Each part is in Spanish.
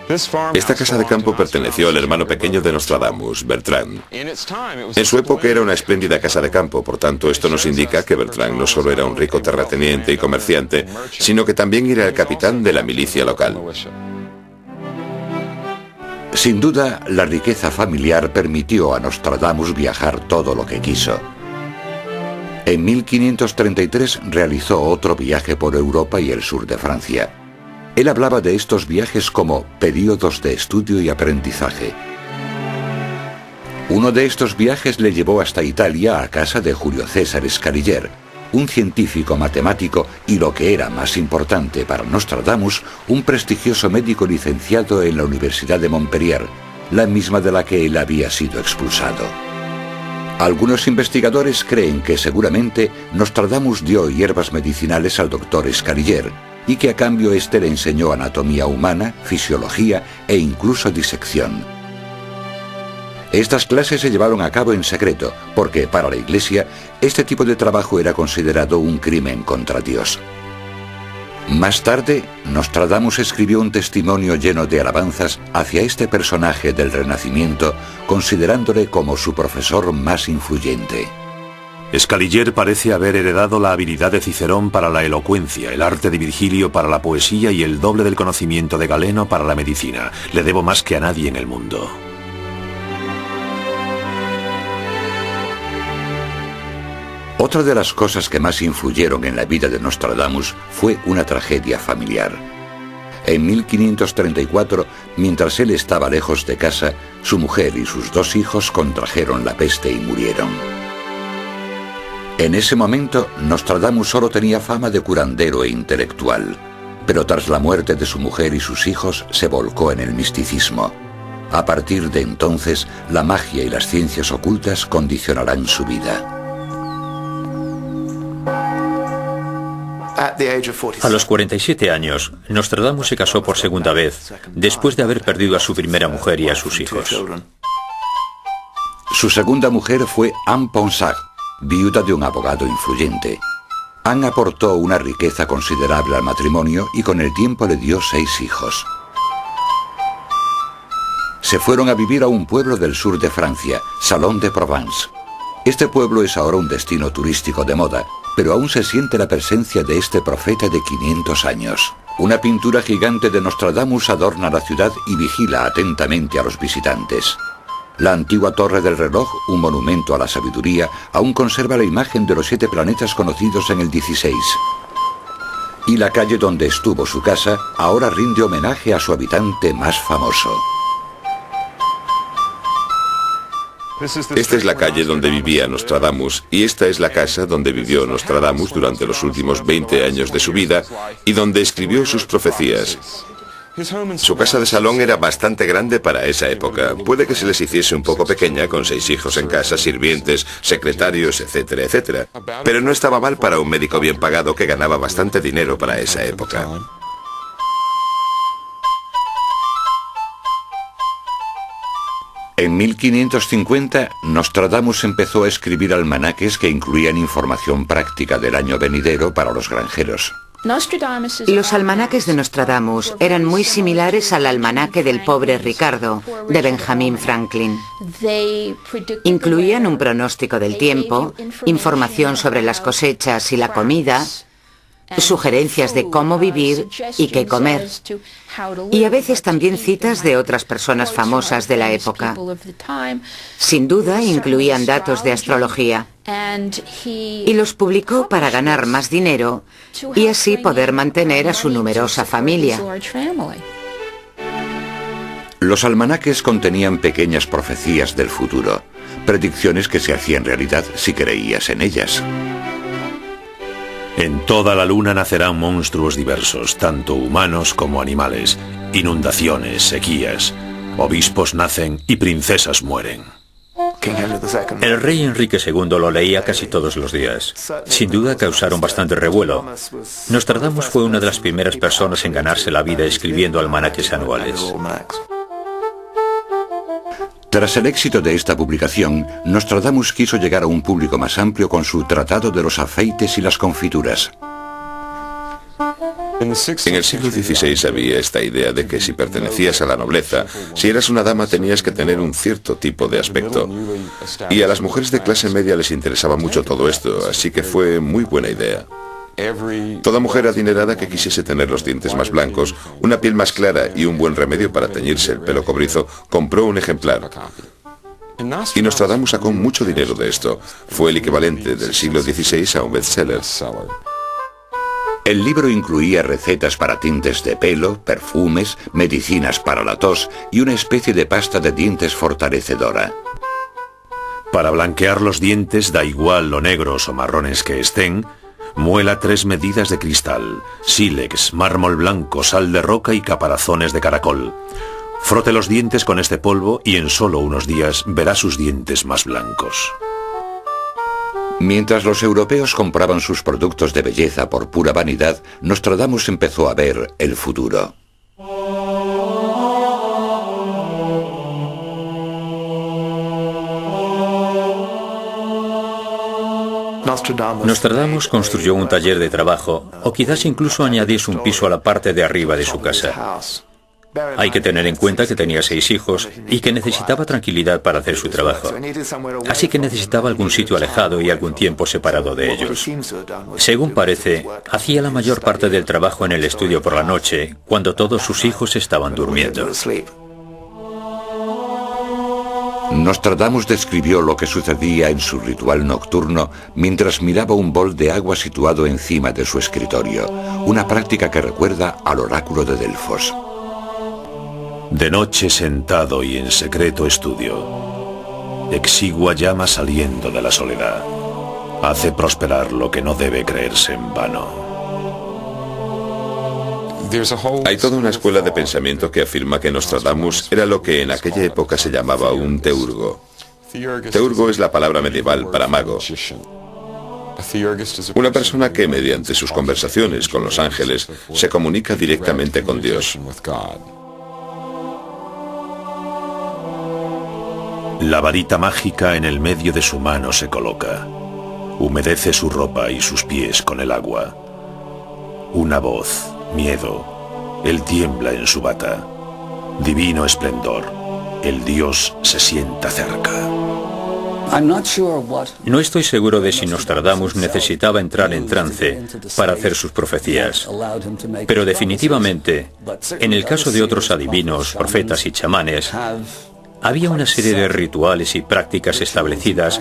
Esta casa de campo perteneció al hermano pequeño de Nostradamus, Bertrand. En su época era una espléndida casa de campo, por tanto esto nos indica que Bertrand no solo era un rico terrateniente y comerciante, sino que también era el capitán de la milicia local. Sin duda, la riqueza familiar permitió a Nostradamus viajar todo lo que quiso. En 1533 realizó otro viaje por Europa y el sur de Francia. Él hablaba de estos viajes como períodos de estudio y aprendizaje. Uno de estos viajes le llevó hasta Italia a casa de Julio César Scaliger, un científico matemático y, lo que era más importante para Nostradamus, un prestigioso médico licenciado en la Universidad de Montpellier, la misma de la que él había sido expulsado. Algunos investigadores creen que seguramente Nostradamus dio hierbas medicinales al doctor Scaliger y que a cambio éste le enseñó anatomía humana, fisiología e incluso disección. Estas clases se llevaron a cabo en secreto, porque para la Iglesia este tipo de trabajo era considerado un crimen contra Dios. Más tarde, Nostradamus escribió un testimonio lleno de alabanzas hacia este personaje del Renacimiento, considerándole como su profesor más influyente. Scaliger parece haber heredado la habilidad de Cicerón para la elocuencia, el arte de Virgilio para la poesía y el doble del conocimiento de Galeno para la medicina. Le debo más que a nadie en el mundo. Otra de las cosas que más influyeron en la vida de Nostradamus fue una tragedia familiar. En 1534, mientras él estaba lejos de casa, su mujer y sus 2 hijos contrajeron la peste y murieron. En ese momento, Nostradamus solo tenía fama de curandero e intelectual, pero tras la muerte de su mujer y sus hijos se volcó en el misticismo. A partir de entonces, la magia y las ciencias ocultas condicionarán su vida. A los 47 años, Nostradamus se casó por segunda vez, después de haber perdido a su primera mujer y a sus hijos. Su segunda mujer fue Anne Ponsard, viuda de un abogado influyente. Anne aportó una riqueza considerable al matrimonio y con el tiempo le dio 6 hijos. Se fueron a vivir a un pueblo del sur de Francia, Salon de Provence. Este pueblo es ahora un destino turístico de moda, pero aún se siente la presencia de este profeta de 500 años. Una pintura gigante de Nostradamus adorna la ciudad y vigila atentamente a los visitantes. La antigua torre del reloj, un monumento a la sabiduría, aún conserva la imagen de los 7 planetas conocidos en el 16. Y la calle donde estuvo su casa ahora rinde homenaje a su habitante más famoso. Esta es la calle donde vivía Nostradamus y esta es la casa donde vivió Nostradamus durante los últimos 20 años de su vida y donde escribió sus profecías. Su casa de salón era bastante grande para esa época. Puede que se les hiciese un poco pequeña, con 6 hijos en casa, sirvientes, secretarios, etcétera, etcétera. Pero no estaba mal para un médico bien pagado que ganaba bastante dinero para esa época. En 1550, Nostradamus empezó a escribir almanaques que incluían información práctica del año venidero para los granjeros. Los almanaques de Nostradamus eran muy similares al almanaque del pobre Ricardo, de Benjamin Franklin. Incluían un pronóstico del tiempo, información sobre las cosechas y la comida, sugerencias de cómo vivir y qué comer, y a veces también citas de otras personas famosas de la época. Sin duda incluían datos de astrología, y los publicó para ganar más dinero y así poder mantener a su numerosa familia. Los almanaques contenían pequeñas profecías del futuro, predicciones que se hacían realidad si creías en ellas. En toda la luna nacerán monstruos diversos, tanto humanos como animales, inundaciones, sequías, obispos nacen y princesas mueren. El rey Enrique II lo leía casi todos los días. Sin duda causaron bastante revuelo. Nostradamus fue una de las primeras personas en ganarse la vida escribiendo almanaques anuales. Tras el éxito de esta publicación, Nostradamus quiso llegar a un público más amplio con su Tratado de los Afeites y las Confituras. En el siglo XVI había esta idea de que si pertenecías a la nobleza, si eras una dama tenías que tener un cierto tipo de aspecto. Y a las mujeres de clase media les interesaba mucho todo esto, así que fue muy buena idea. Toda mujer adinerada que quisiese tener los dientes más blancos, una piel más clara y un buen remedio para teñirse el pelo cobrizo, compró un ejemplar. Y Nostradamus sacó mucho dinero de esto. Fue el equivalente del siglo XVI a un bestseller. El libro incluía recetas para tintes de pelo, perfumes, medicinas para la tos y una especie de pasta de dientes fortalecedora. Para blanquear los dientes, da igual lo negros o marrones que estén, muela 3 medidas de cristal, sílex, mármol blanco, sal de roca y caparazones de caracol. Frote los dientes con este polvo y en solo unos días verá sus dientes más blancos. Mientras los europeos compraban sus productos de belleza por pura vanidad, Nostradamus empezó a ver el futuro. Nostradamus construyó un taller de trabajo, o quizás incluso añadiese un piso a la parte de arriba de su casa. Hay que tener en cuenta que tenía 6 hijos y que necesitaba tranquilidad para hacer su trabajo. Así que necesitaba algún sitio alejado y algún tiempo separado de ellos. Según parece, hacía la mayor parte del trabajo en el estudio por la noche, cuando todos sus hijos estaban durmiendo. Nostradamus describió lo que sucedía en su ritual nocturno mientras miraba un bol de agua situado encima de su escritorio, una práctica que recuerda al oráculo de Delfos. De noche sentado y en secreto estudio, exigua llama saliendo de la soledad, hace prosperar lo que no debe creerse en vano. Hay toda una escuela de pensamiento que afirma que Nostradamus era lo que en aquella época se llamaba un teurgo. Teurgo es la palabra medieval para mago. Una persona que mediante sus conversaciones con los ángeles se comunica directamente con Dios. La varita mágica en el medio de su mano se coloca. Humedece su ropa y sus pies con el agua. Una voz, miedo. Él tiembla en su bata. Divino esplendor. El Dios se sienta cerca. No estoy seguro de si Nostradamus necesitaba entrar en trance para hacer sus profecías, pero definitivamente, en el caso de otros adivinos, profetas y chamanes, había una serie de rituales y prácticas establecidas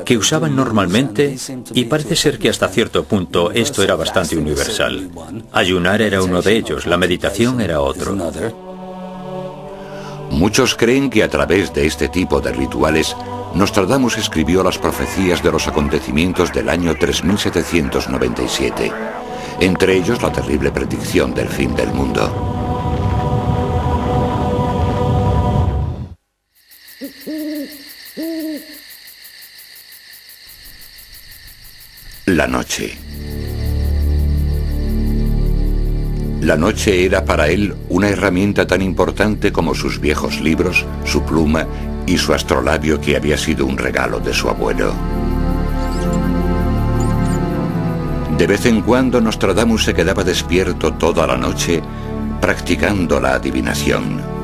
que usaban normalmente y parece ser que hasta cierto punto esto era bastante universal. Ayunar era uno de ellos, la meditación era otro. Muchos creen que a través de este tipo de rituales, Nostradamus escribió las profecías de los acontecimientos del año 3797, entre ellos la terrible predicción del fin del mundo. La noche. La noche era para él una herramienta tan importante como sus viejos libros, su pluma y su astrolabio que había sido un regalo de su abuelo. De vez en cuando Nostradamus se quedaba despierto toda la noche practicando la adivinación.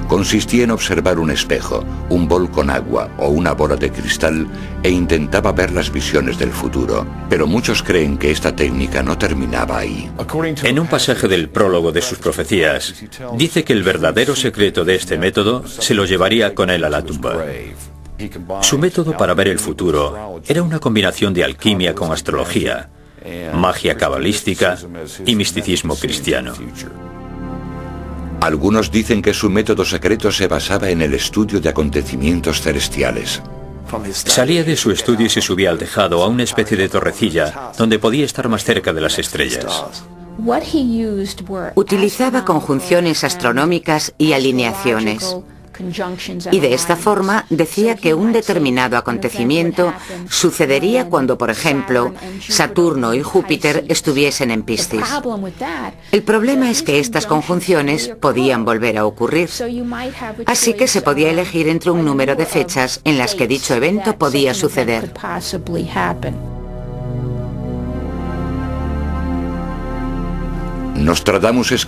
Consistía en observar un espejo, un bol con agua o una bola de cristal e intentaba ver las visiones del futuro. Pero muchos creen que esta técnica no terminaba ahí. En un pasaje del prólogo de sus profecías, dice que el verdadero secreto de este método se lo llevaría con él a la tumba. Su método para ver el futuro era una combinación de alquimia con astrología, magia cabalística y misticismo cristiano. Algunos dicen que su método secreto se basaba en el estudio de acontecimientos celestiales. Salía de su estudio y se subía al tejado, a una especie de torrecilla, donde podía estar más cerca de las estrellas. Utilizaba conjunciones astronómicas y alineaciones. Y de esta forma decía que un determinado acontecimiento sucedería cuando, por ejemplo, Saturno y Júpiter estuviesen en Piscis. El problema es que estas conjunciones podían volver a ocurrir. Así que se podía elegir entre un número de fechas en las que dicho evento podía suceder. Nostradamus escribió